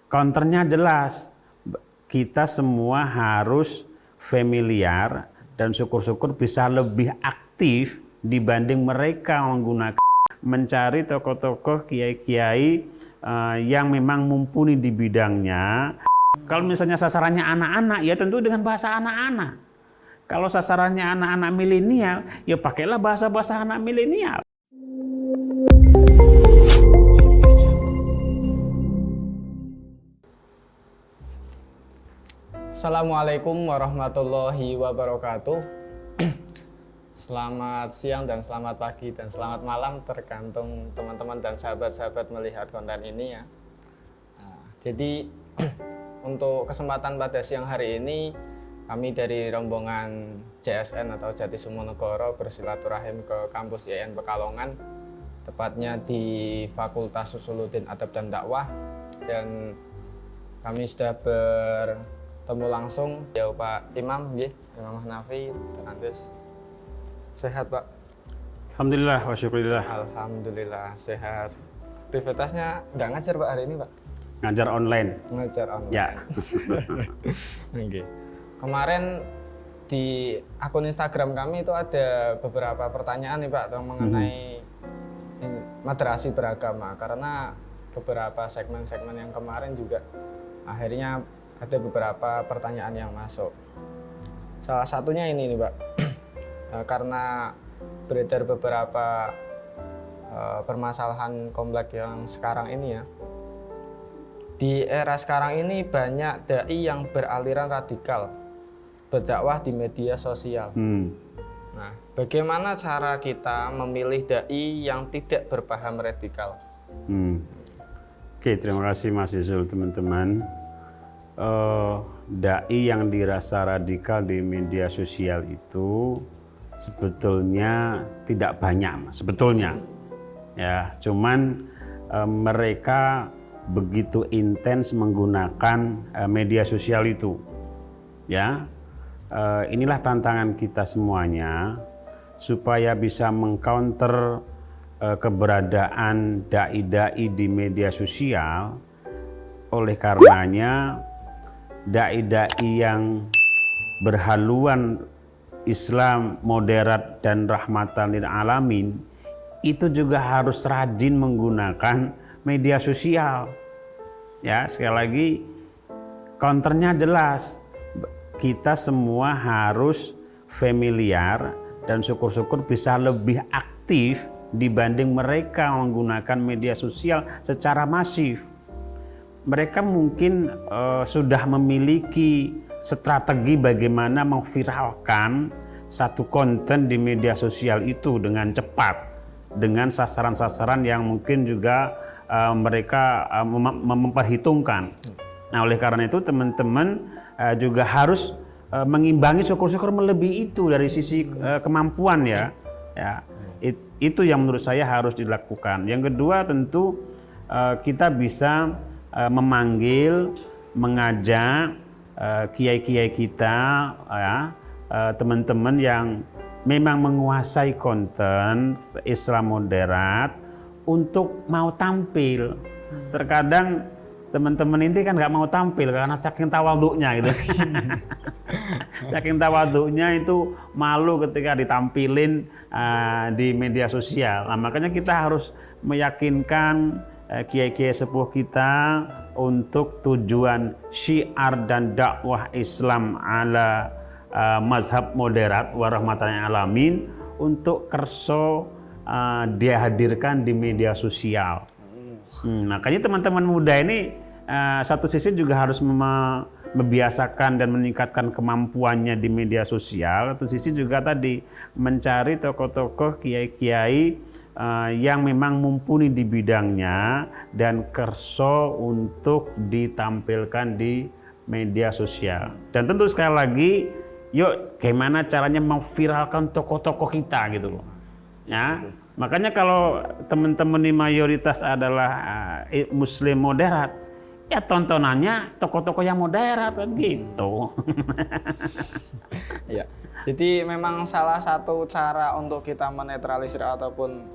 Counternya jelas, kita semua harus familiar dan syukur-syukur bisa lebih aktif dibanding mereka menggunakan mencari tokoh-tokoh kiai-kiai yang memang mumpuni di bidangnya. Kalau misalnya sasarannya anak-anak, ya tentu dengan bahasa anak-anak. Kalau sasarannya anak-anak milenial, ya pakailah bahasa-bahasa anak milenial. Assalamualaikum warahmatullahi wabarakatuh. Selamat siang dan selamat pagi dan selamat malam, tergantung teman-teman dan sahabat-sahabat melihat konten ini ya. Jadi untuk kesempatan pada siang hari ini, kami dari rombongan JSN atau Jatisongonegoro bersilaturahim ke kampus IAIN Pekalongan, tepatnya di Fakultas Usuluddin Adab dan Dakwah, dan kami sudah bertemu langsung ya Pak Imam, Imam Hanafi, terus sehat Pak? Alhamdulillah wa syukurillah. Alhamdulillah sehat. Aktivitasnya nggak ngajar Pak hari ini Pak? Ngajar online. Ngajar online. Ya. Okay. Kemarin di akun Instagram kami itu ada beberapa pertanyaan nih Pak mengenai madrasah beragama, karena beberapa segmen-segmen yang kemarin juga akhirnya ada beberapa pertanyaan yang masuk. Salah satunya ini nih Pak, karena beredar beberapa permasalahan kompleks yang sekarang ini ya. Di era sekarang ini banyak dai yang beraliran radikal berdakwah di media sosial. Nah, bagaimana cara kita memilih dai yang tidak berpaham radikal? Oke, terima kasih Mas Yusuf, teman-teman. Dai yang dirasa radikal di media sosial itu sebetulnya tidak banyak, sebetulnya. Ya, cuman mereka begitu intens menggunakan media sosial itu. Ya, inilah tantangan kita semuanya supaya bisa mengcounter keberadaan dai-dai di media sosial. Oleh karenanya dai-dai yang berhaluan Islam moderat dan rahmatan lil alamin itu juga harus rajin menggunakan media sosial. Ya, sekali lagi counternya jelas, kita semua harus familiar dan syukur-syukur bisa lebih aktif dibanding mereka menggunakan media sosial secara masif. Mereka mungkin sudah memiliki strategi bagaimana memviralkan satu konten di media sosial itu dengan cepat, dengan sasaran-sasaran yang mungkin juga mereka memperhitungkan. Nah, oleh karena itu teman-teman juga harus mengimbangi, syukur-syukur melebihi itu dari sisi kemampuan ya. Itu yang menurut saya harus dilakukan. Yang kedua tentu kita bisa memanggil, mengajak kiai-kiai kita, teman-teman yang memang menguasai konten Islam moderat untuk mau tampil. Terkadang teman-teman ini kan nggak mau tampil karena saking tawaduknya gitu. Saking tawaduknya itu malu ketika ditampilin di media sosial. Nah, makanya kita harus meyakinkan kiai-kiai sepuh kita untuk tujuan syiar dan dakwah Islam ala mazhab moderat warahmatan alamin untuk kerso dihadirkan di media sosial. Makanya teman-teman muda ini satu sisi juga harus membiasakan dan meningkatkan kemampuannya di media sosial, satu sisi juga tadi mencari tokoh-tokoh kiai-kiai yang memang mumpuni di bidangnya dan kerso untuk ditampilkan di media sosial. Dan tentu sekali lagi, yuk gimana caranya memviralkan tokoh-tokoh kita gitu loh. Ya, makanya kalau teman-teman ini mayoritas adalah Muslim moderat, ya tontonannya tokoh-tokoh yang moderat kan gitu. Ya, jadi memang salah satu cara untuk kita menetralisir ataupun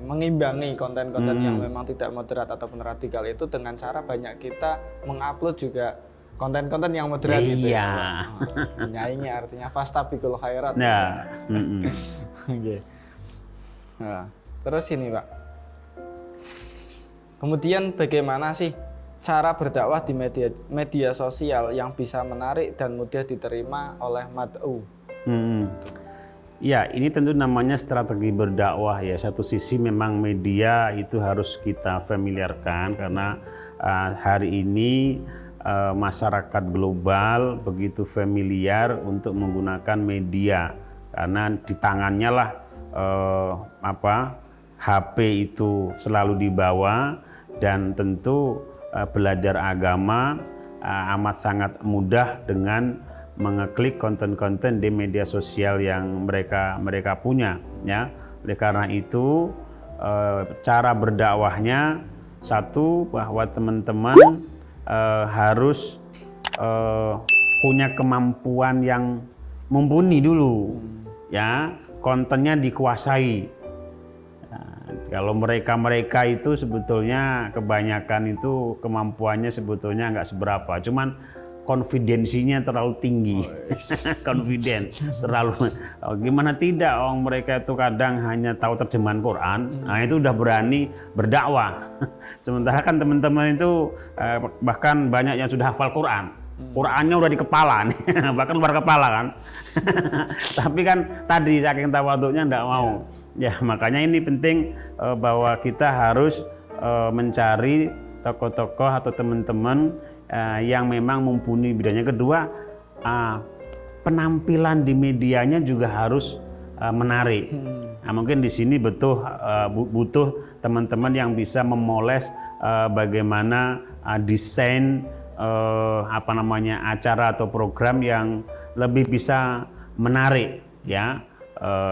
mengimbangi konten-konten yang memang tidak moderat ataupun radikal itu dengan cara banyak kita mengupload juga konten-konten yang moderat gitu ya. Menyaingi artinya fastabiqul khairat. Nah, Oke. Nah, terus ini Pak. Kemudian bagaimana sih cara berdakwah di media sosial yang bisa menarik dan mudah diterima oleh mad'u? Ya, ini tentu namanya strategi berdakwah ya. Satu sisi memang media itu harus kita familiarkan karena hari ini masyarakat global begitu familiar untuk menggunakan media karena di tangannya lah HP itu selalu dibawa dan tentu belajar agama amat sangat mudah dengan mengeklik konten-konten di media sosial yang mereka punya ya. Oleh karena itu cara berdakwahnya satu bahwa teman-teman harus punya kemampuan yang mumpuni dulu ya, kontennya dikuasai. Kalau mereka itu sebetulnya kebanyakan itu kemampuannya sebetulnya nggak seberapa, cuman konfidensinya terlalu tinggi. Confident terlalu gimana tidak mereka itu kadang hanya tahu terjemahan Quran, nah itu udah berani berdakwah. Sementara kan teman-teman itu bahkan banyak yang sudah hafal Quran. Qurannya udah di kepala nih, bahkan luar kepala kan. Tapi kan tadi saking tawaduknya enggak mau. Ya makanya ini penting bahwa kita harus mencari tokoh-tokoh atau teman-teman yang memang mumpuni bidangnya. Kedua, penampilan di medianya juga harus menarik. Nah, mungkin di sini butuh teman-teman yang bisa memoles bagaimana desain acara atau program yang lebih bisa menarik ya.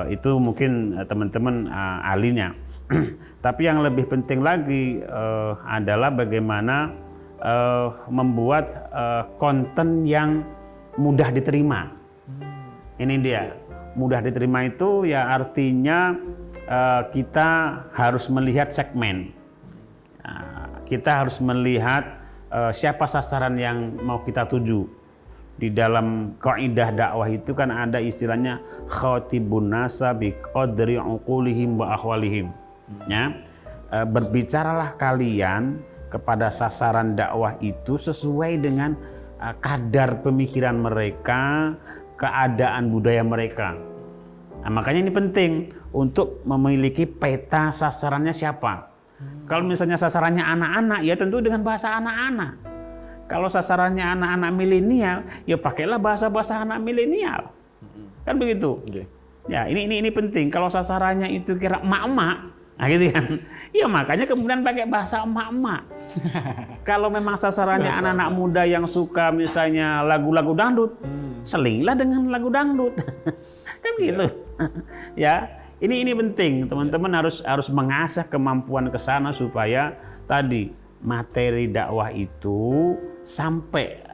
Itu mungkin teman-teman ahlinya. Tapi yang lebih penting lagi adalah bagaimana membuat konten yang mudah diterima. Ini dia, mudah diterima itu ya artinya kita harus melihat segmen. Kita harus melihat siapa sasaran yang mau kita tuju. Di dalam kaidah dakwah itu kan ada istilahnya khatibun nasa bi qadri uqulihim wa ahwalihim. Ya, berbicaralah kalian kepada sasaran dakwah itu sesuai dengan kadar pemikiran mereka, keadaan budaya mereka. Nah, makanya ini penting untuk memiliki peta sasarannya siapa. Kalau misalnya sasarannya anak-anak, ya tentu dengan bahasa anak-anak. Kalau sasarannya anak-anak milenial, ya pakailah bahasa-bahasa anak milenial. Kan begitu. Okay. Ya, ini penting. Kalau sasarannya itu kira emak-emak, nah gitu kan. Ya makanya kemudian pakai bahasa emak-emak. Kalau memang sasarannya anak-anak muda yang suka misalnya lagu-lagu dangdut, selinglah dengan lagu dangdut. Kan gitu. Ya, ini penting. Teman-teman harus mengasah kemampuan ke sana supaya tadi materi dakwah itu sampai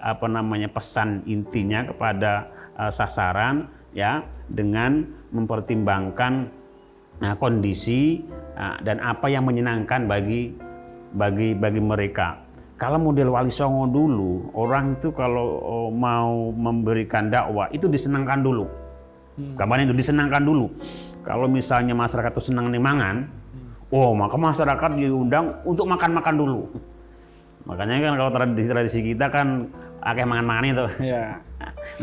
pesan intinya kepada sasaran ya, dengan mempertimbangkan kondisi dan apa yang menyenangkan bagi mereka. Kalau model Wali Songo dulu, orang itu kalau mau memberikan dakwah itu disenangkan dulu. Kapan itu disenangkan dulu? Kalau misalnya masyarakat itu senang nih mangan, maka masyarakat diundang untuk makan-makan dulu. Makanya kan kalau tradisi kita kan akeh mangan-mangan itu. Iya.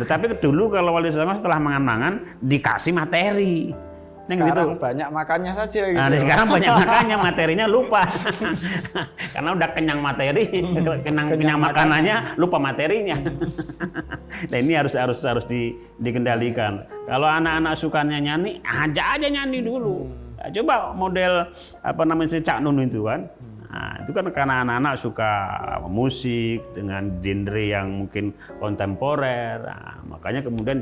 Tetapi dulu kalau Wali Songo setelah mangan-mangan dikasih materi. Sekarang gitu. Banyak makannya saja gitu. Nah, sekarang banyak makannya, materinya lupa. Karena udah kenyang materi, kenyang makanannya, lupa materinya. Nah, ini harus dikendalikan. Kalau anak-anak sukanya nyanyi, aja nyanyi dulu. Nah, coba model si Cak Nun itu kan. Nah, itu kan karena anak-anak suka musik dengan genre yang mungkin kontemporer. Nah, makanya kemudian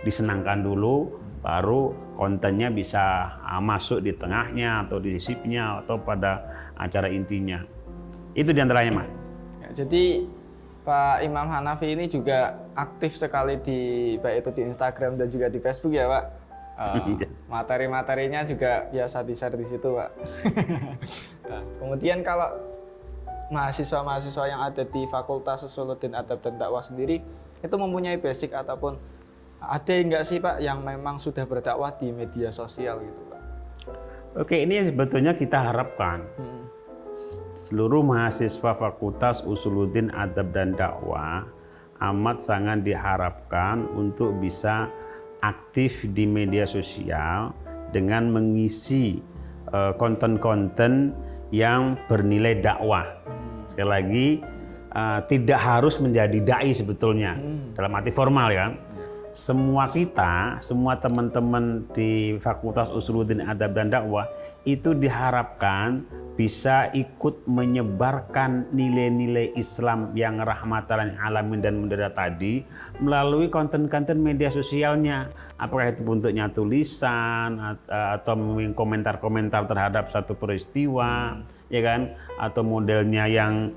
disenangkan dulu, baru kontennya bisa masuk di tengahnya atau di sisipnya atau pada acara intinya. Itu diantaranya, Mas. Ya, jadi Pak Imam Hanafi ini juga aktif sekali baik itu di Instagram dan juga di Facebook ya, Pak. Materi-materinya juga biasa di-share di situ, Pak. Nah, kemudian kalau mahasiswa-mahasiswa yang ada di Fakultas Usuluddin Adab dan Dakwah sendiri itu mempunyai basic ataupun ada enggak sih Pak yang memang sudah berdakwah di media sosial gitu Pak? Oke, ini sebetulnya kita harapkan seluruh mahasiswa Fakultas Usuluddin Adab dan Dakwah amat sangat diharapkan untuk bisa aktif di media sosial dengan mengisi konten-konten yang bernilai dakwah. Sekali lagi, tidak harus menjadi dai sebetulnya dalam arti formal ya. Semua kita, semua teman-teman di Fakultas Usuluddin Adab dan Dakwah itu diharapkan bisa ikut menyebarkan nilai-nilai Islam yang rahmatan lil alamin dan moderat tadi melalui konten-konten media sosialnya. Apakah itu bentuknya tulisan atau komentar-komentar terhadap satu peristiwa, ya kan? Atau modelnya yang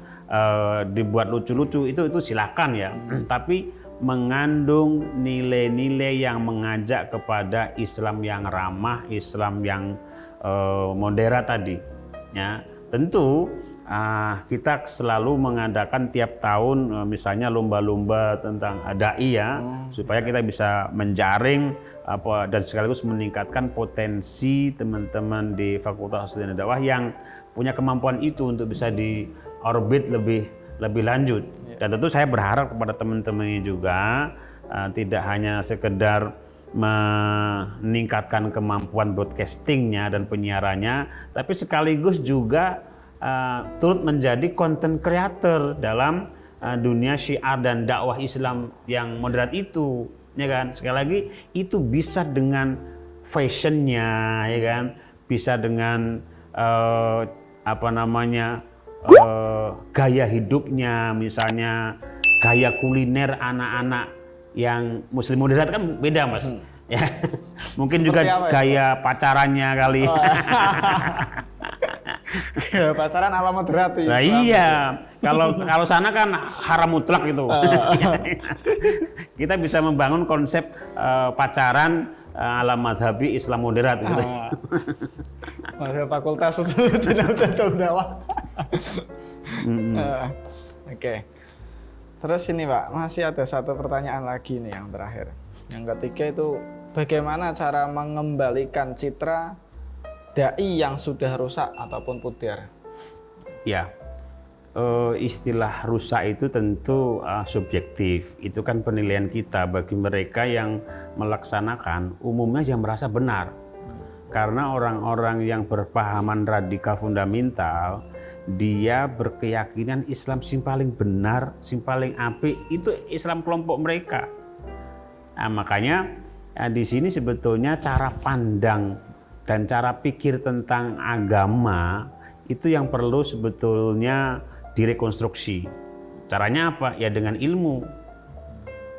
dibuat lucu-lucu itu silakan ya. Tapi mengandung nilai-nilai yang mengajak kepada Islam yang ramah, Islam yang moderat tadi. Ya, tentu kita selalu mengadakan tiap tahun misalnya lomba-lomba tentang dai ya, supaya kita bisa menjaring dan sekaligus meningkatkan potensi teman-teman di Fakultas Usuluddin Dakwah yang punya kemampuan itu untuk bisa di orbit lebih lanjut. Dan tentu saya berharap kepada teman-teman juga tidak hanya sekedar meningkatkan kemampuan broadcastingnya dan penyiarannya, tapi sekaligus juga turut menjadi content creator dalam dunia syiar dan dakwah Islam yang moderat itu, ya kan? Sekali lagi itu bisa dengan fashionnya, ya kan? Bisa dengan gaya hidupnya, misalnya gaya kuliner anak-anak yang muslim moderat kan beda Mas. Ya. Mungkin Seperti juga gaya pacarannya kali. Gaya pacaran ala moderat. Nah iya, kalau sana kan haram mutlak gitu. Kita bisa membangun konsep pacaran ala madhabi Islam moderat gitu. Ada Fakultas Usuluddin Adab dan Dakwah. Oke. Terus ini Pak, masih ada satu pertanyaan lagi nih yang terakhir. Yang ketiga itu bagaimana cara mengembalikan citra dai yang sudah rusak ataupun pudar? Ya, istilah rusak itu tentu subjektif. Itu kan penilaian kita. Bagi mereka yang melaksanakan, umumnya yang merasa benar. Karena orang-orang yang berpahaman radikal fundamental, dia berkeyakinan Islam sing paling benar, sing paling apik itu Islam kelompok mereka. Nah, makanya di sini sebetulnya cara pandang dan cara pikir tentang agama itu yang perlu sebetulnya direkonstruksi. Caranya apa? Ya dengan ilmu.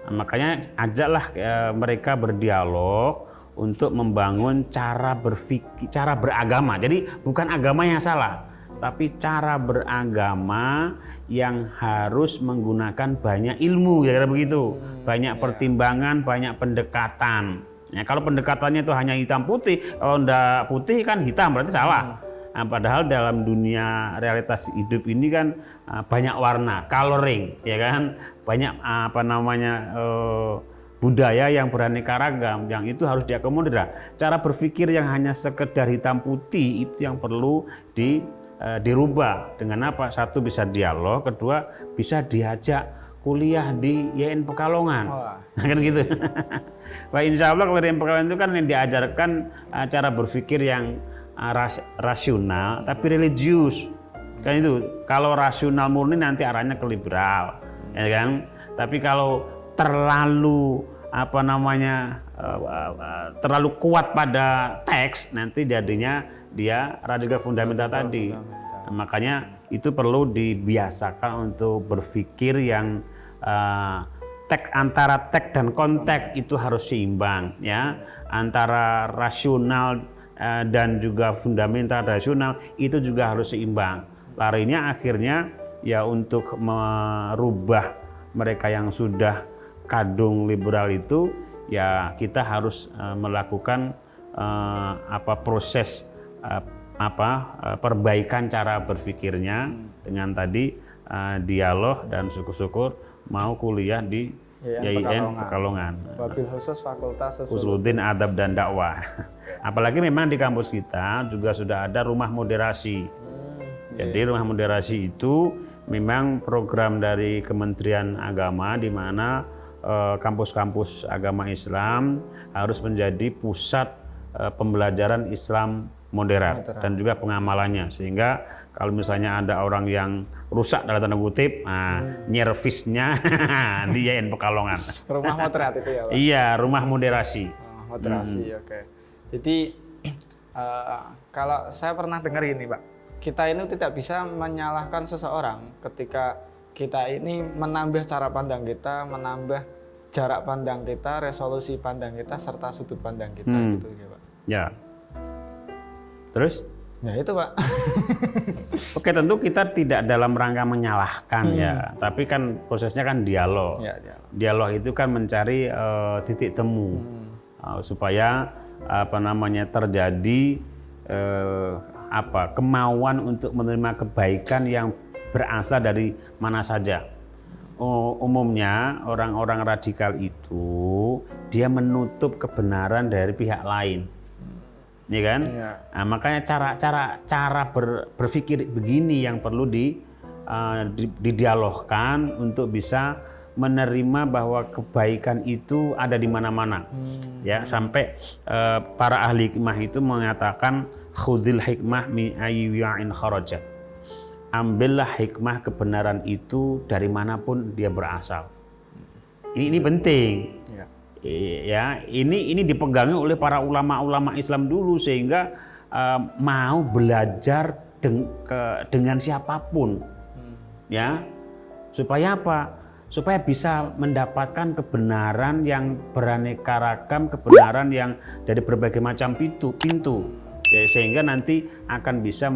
Nah, makanya ajaklah mereka berdialog untuk membangun cara berfikir, cara beragama. Jadi bukan agama yang salah, tapi cara beragama yang harus menggunakan banyak ilmu, ya begitu, banyak pertimbangan, banyak pendekatan. Ya, kalau pendekatannya itu hanya hitam putih, kalau enggak putih kan hitam berarti salah. Nah, padahal dalam dunia realitas hidup ini kan banyak warna, coloring, ya kan, banyak budaya yang beraneka ragam, yang itu harus diakomodir. Cara berpikir yang hanya sekedar hitam putih itu yang perlu dirubah. Dengan apa? Satu, bisa dialog, kedua bisa diajak kuliah di YN Pekalongan. Kan gitu. Wah, insya Allah kalau di YN Pekalongan itu kan yang diajarkan cara berpikir yang rasional tapi religius. Kan itu. Kalau rasional murni nanti arahnya ke liberal, ya kan? Tapi kalau terlalu terlalu kuat pada teks, nanti jadinya dia radikal fundamental tadi. Nah, makanya itu perlu dibiasakan untuk berpikir yang antara teks dan konteks itu harus seimbang, ya. Antara rasional dan juga fundamental rasional itu juga harus seimbang. Larinya akhirnya ya untuk merubah mereka yang sudah kadung liberal itu ya kita harus melakukan proses perbaikan cara berpikirnya dengan tadi dialog, dan syukur-syukur mau kuliah di YIN Pekalongan. Wabil khusus Fakultas Usuluddin Adab dan Dakwah. Apalagi memang di kampus kita juga sudah ada rumah moderasi. Jadi rumah moderasi itu memang program dari Kementerian Agama, di mana kampus-kampus agama Islam harus menjadi pusat pembelajaran Islam moderat dan juga pengamalannya, sehingga kalau misalnya ada orang yang rusak dalam tanda kutip, nyervisnya di YIN Pekalongan. Rumah moderat itu ya Pak? Iya, rumah moderasi. Moderasi, oke. Jadi kalau saya pernah dengar gini Pak, kita ini tidak bisa menyalahkan seseorang ketika kita ini menambah cara pandang kita, menambah jarak pandang kita, resolusi pandang kita, serta sudut pandang kita gitu ya Pak. Ya. Terus? Ya itu Pak. Oke, tentu kita tidak dalam rangka menyalahkan ya, tapi kan prosesnya kan dialog. Ya, dialog. Dialog itu kan mencari titik temu supaya terjadi kemauan untuk menerima kebaikan yang berasal dari mana saja. Umumnya orang-orang radikal itu dia menutup kebenaran dari pihak lain. Ya kan? Ya. Nah, makanya cara berpikir begini yang perlu didialogkan untuk bisa menerima bahwa kebaikan itu ada di mana-mana. Ya, sampai para ahli hikmah itu mengatakan khudil hikmah mi ayya'in kharajat. Ambillah hikmah kebenaran itu dari manapun dia berasal. Ini penting. Ya. Ya, ini dipegangi oleh para ulama-ulama Islam dulu, sehingga mau belajar dengan siapapun, ya, supaya apa? Supaya bisa mendapatkan kebenaran yang beraneka ragam, kebenaran yang dari berbagai macam pintu, ya, sehingga nanti akan bisa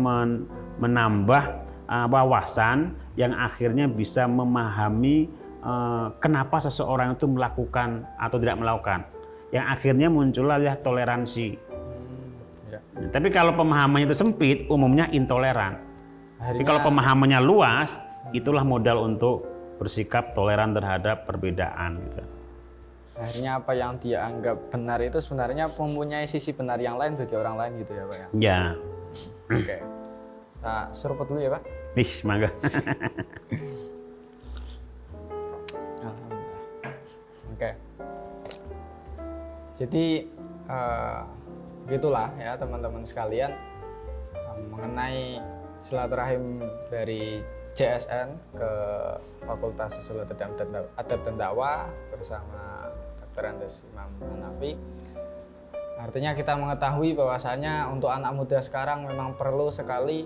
menambah wawasan yang akhirnya bisa memahami kenapa seseorang itu melakukan atau tidak melakukan, yang akhirnya muncullah ya toleransi. Ya. Tapi kalau pemahamannya itu sempit, umumnya intoleran. Tapi kalau pemahamannya luas, itulah modal untuk bersikap toleran terhadap perbedaan. Gitu. Akhirnya apa yang dia anggap benar itu sebenarnya mempunyai sisi benar yang lain bagi orang lain gitu ya Pak ya? Ya. Oke. Nah, seruput dulu ya Pak. Nih, mangga. Oke. Jadi begitulah ya teman-teman sekalian mengenai silaturahim dari JSN ke Fakultas Ushul Adab dan Dakwah bersama Dr. Andes Imam Hanafi. Artinya kita mengetahui bahwasanya untuk anak muda sekarang memang perlu sekali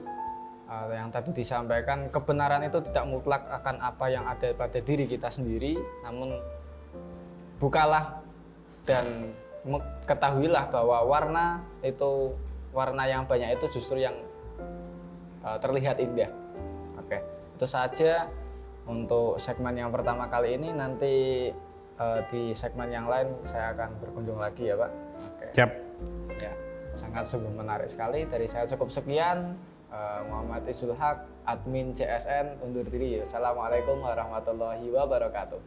yang tadi disampaikan, kebenaran itu tidak mutlak akan apa yang ada pada diri kita sendiri, namun bukalah dan ketahuilah bahwa warna yang banyak itu justru yang terlihat indah. Oke, itu saja untuk segmen yang pertama kali ini. Nanti di segmen yang lain saya akan berkunjung lagi ya Pak. Oke. Siap. Ya, sangat sungguh menarik sekali. Dari saya cukup sekian. Muhammad Izul Haq, admin CSN undur diri. Assalamualaikum warahmatullahi wabarakatuh.